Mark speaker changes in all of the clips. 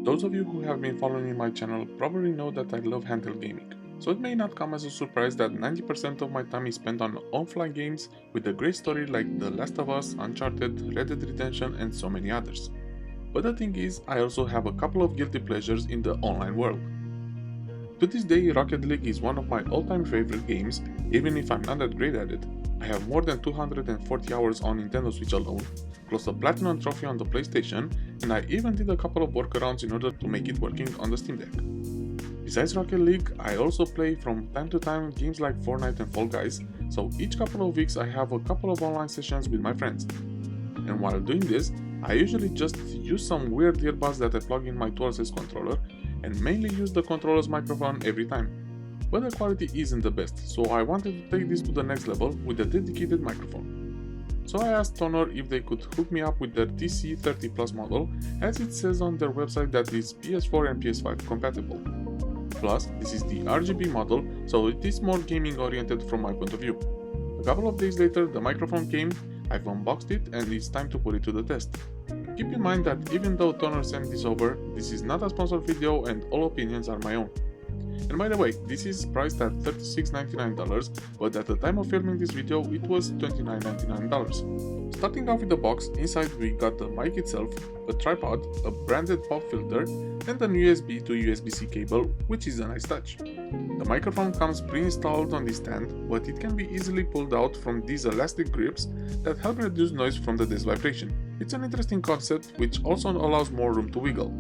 Speaker 1: Those of you who have been following my channel probably know that I love handheld gaming, so it may not come as a surprise that 90% of my time is spent on on-fly games with a great story like The Last of Us, Uncharted, Red Dead Redemption and so many others. But the thing is, I also have a couple of guilty pleasures in the online world. To this day, Rocket League is one of my all-time favorite games, even if I'm not that great at it. I have more than 240 hours on Nintendo Switch alone, plus a Platinum trophy on the PlayStation, and I even did a couple of workarounds in order to make it working on the Steam Deck. Besides Rocket League, I also play from time to time games like Fortnite and Fall Guys, so each couple of weeks I have a couple of online sessions with my friends. And while doing this, I usually just use some weird earbuds that I plug in my DualSense controller, and mainly use the controller's microphone every time. But the quality isn't the best, so I wanted to take this to the next level with a dedicated microphone. So I asked Tonor if they could hook me up with their TC30 Plus model, as it says on their website that it's PS4 and PS5 compatible. Plus, this is the RGB model, so it is more gaming oriented from my point of view. A couple of days later the microphone came, I've unboxed it and it's time to put it to the test. Keep in mind that even though Tonor sent this over, this is not a sponsored video and all opinions are my own. And by the way, this is priced at $36.99, but at the time of filming this video it was $29.99. Starting off with the box, inside we got the mic itself, a tripod, a branded pop filter, and an USB to USB-C cable, which is a nice touch. The microphone comes pre-installed on the stand, but it can be easily pulled out from these elastic grips that help reduce noise from the desk vibration. It's an interesting concept which also allows more room to wiggle.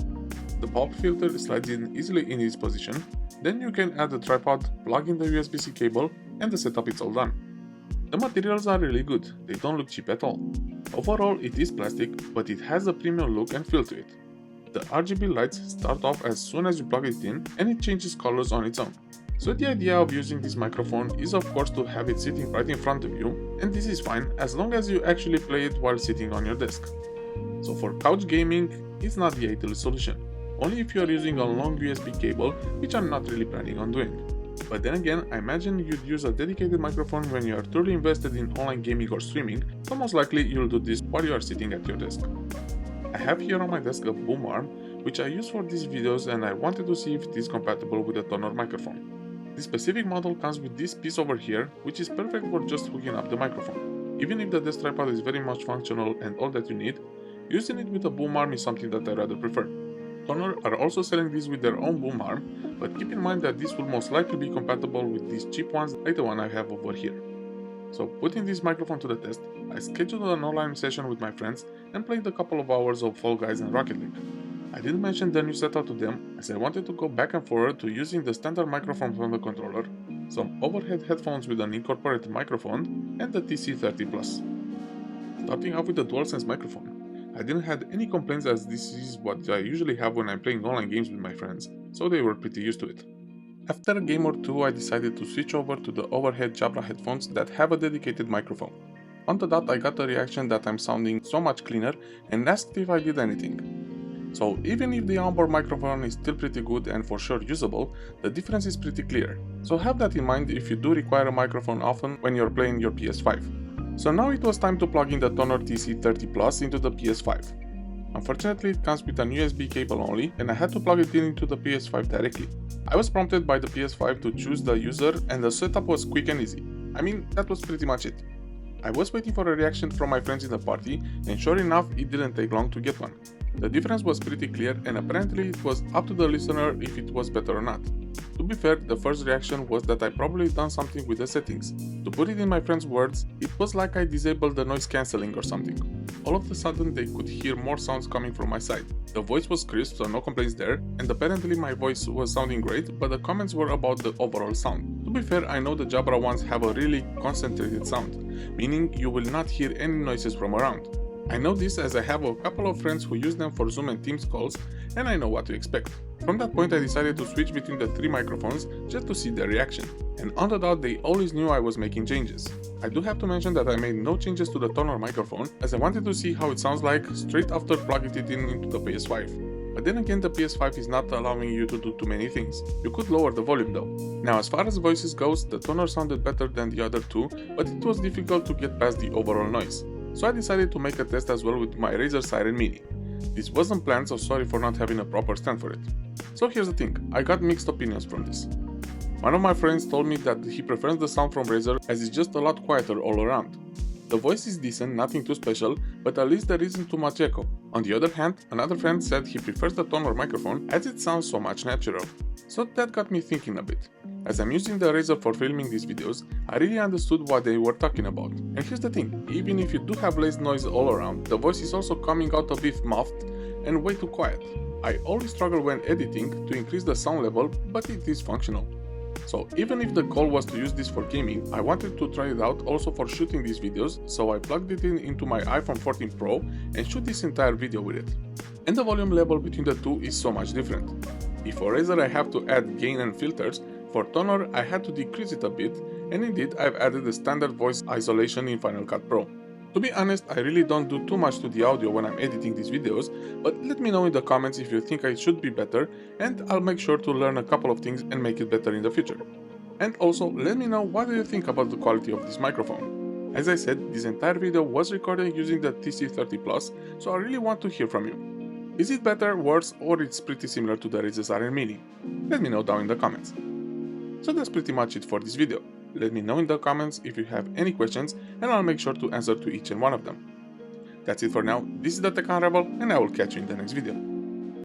Speaker 1: The pop filter slides in easily in its position, then you can add the tripod, plug in the USB-C cable, and the setup is all done. The materials are really good, they don't look cheap at all. Overall it is plastic, but it has a premium look and feel to it. The RGB lights start off as soon as you plug it in and it changes colors on its own. So the idea of using this microphone is of course to have it sitting right in front of you, and this is fine as long as you actually play it while sitting on your desk. So for couch gaming, it's not the ideal solution, only if you are using a long USB cable, which I'm not really planning on doing. But then again, I imagine you'd use a dedicated microphone when you are truly invested in online gaming or streaming, so most likely you'll do this while you are sitting at your desk. I have here on my desk a boom arm, which I use for these videos, and I wanted to see if it is compatible with a Tonor microphone. This specific model comes with this piece over here, which is perfect for just hooking up the microphone. Even if the desk tripod is very much functional and all that you need, using it with a boom arm is something that I rather prefer. Tonor are also selling this with their own boom arm, but keep in mind that this will most likely be compatible with these cheap ones like the one I have over here. So putting this microphone to the test, I scheduled an online session with my friends and played a couple of hours of Fall Guys and Rocket League. I didn't mention the new setup to them as I wanted to go back and forward to using the standard microphone from the controller, some overhead headphones with an incorporated microphone, and the TC30 Plus. Starting off with the DualSense microphone, I didn't have any complaints as this is what I usually have when I'm playing online games with my friends, so they were pretty used to it. After a game or two I decided to switch over to the overhead Jabra headphones that have a dedicated microphone. On the dot I got a reaction that I'm sounding so much cleaner and asked if I did anything. So even if the onboard microphone is still pretty good and for sure usable, the difference is pretty clear. So have that in mind if you do require a microphone often when you're playing your PS5. So now it was time to plug in the TONOR TC30 Plus into the PS5. Unfortunately it comes with an USB cable only and I had to plug it in into the PS5 directly. I was prompted by the PS5 to choose the user and the setup was quick and easy. I mean, that was pretty much it. I was waiting for a reaction from my friends in the party and sure enough it didn't take long to get one. The difference was pretty clear and apparently it was up to the listener if it was better or not. To be fair, the first reaction was that I probably done something with the settings. To put it in my friend's words, it was like I disabled the noise cancelling or something. All of a sudden they could hear more sounds coming from my side. The voice was crisp, so no complaints there, and apparently my voice was sounding great, but the comments were about the overall sound. To be fair, I know the Jabra ones have a really concentrated sound, meaning you will not hear any noises from around. I know this as I have a couple of friends who use them for Zoom and Teams calls, and I know what to expect. From that point I decided to switch between the three microphones just to see their reaction, and on the dot they always knew I was making changes. I do have to mention that I made no changes to the Tonor microphone as I wanted to see how it sounds like straight after plugging it in into the PS5. But then again the PS5 is not allowing you to do too many things. You could lower the volume though. Now as far as voices goes, the Tonor sounded better than the other two, but it was difficult to get past the overall noise. So I decided to make a test as well with my Razer Siren Mini. This wasn't planned, so sorry for not having a proper stand for it. So here's the thing, I got mixed opinions from this. One of my friends told me that he prefers the sound from Razer as it's just a lot quieter all around. The voice is decent, nothing too special, but at least there isn't too much echo. On the other hand, another friend said he prefers the Tonor microphone as it sounds so much natural. So that got me thinking a bit. As I'm using the Razer for filming these videos, I really understood what they were talking about. And here's the thing, even if you do have less noise all around, the voice is also coming out a bit muffled and way too quiet. I always struggle when editing to increase the sound level, but it is functional. So even if the goal was to use this for gaming, I wanted to try it out also for shooting these videos, so I plugged it into my iPhone 14 Pro and shoot this entire video with it. And the volume level between the two is so much different. If for Razer I have to add gain and filters, for Tonor I had to decrease it a bit, and indeed I've added the standard voice isolation in Final Cut Pro. To be honest, I really don't do too much to the audio when I'm editing these videos, but let me know in the comments if you think I should be better, and I'll make sure to learn a couple of things and make it better in the future. And also, let me know what do you think about the quality of this microphone. As I said, this entire video was recorded using the TC30 Plus, so I really want to hear from you. Is it better, worse, or it's pretty similar to the Razer RN Mini? Let me know down in the comments. So that's pretty much it for this video. Let me know in the comments if you have any questions and I'll make sure to answer to each and one of them. That's it for now, this is the Tech Unravel and I will catch you in the next video.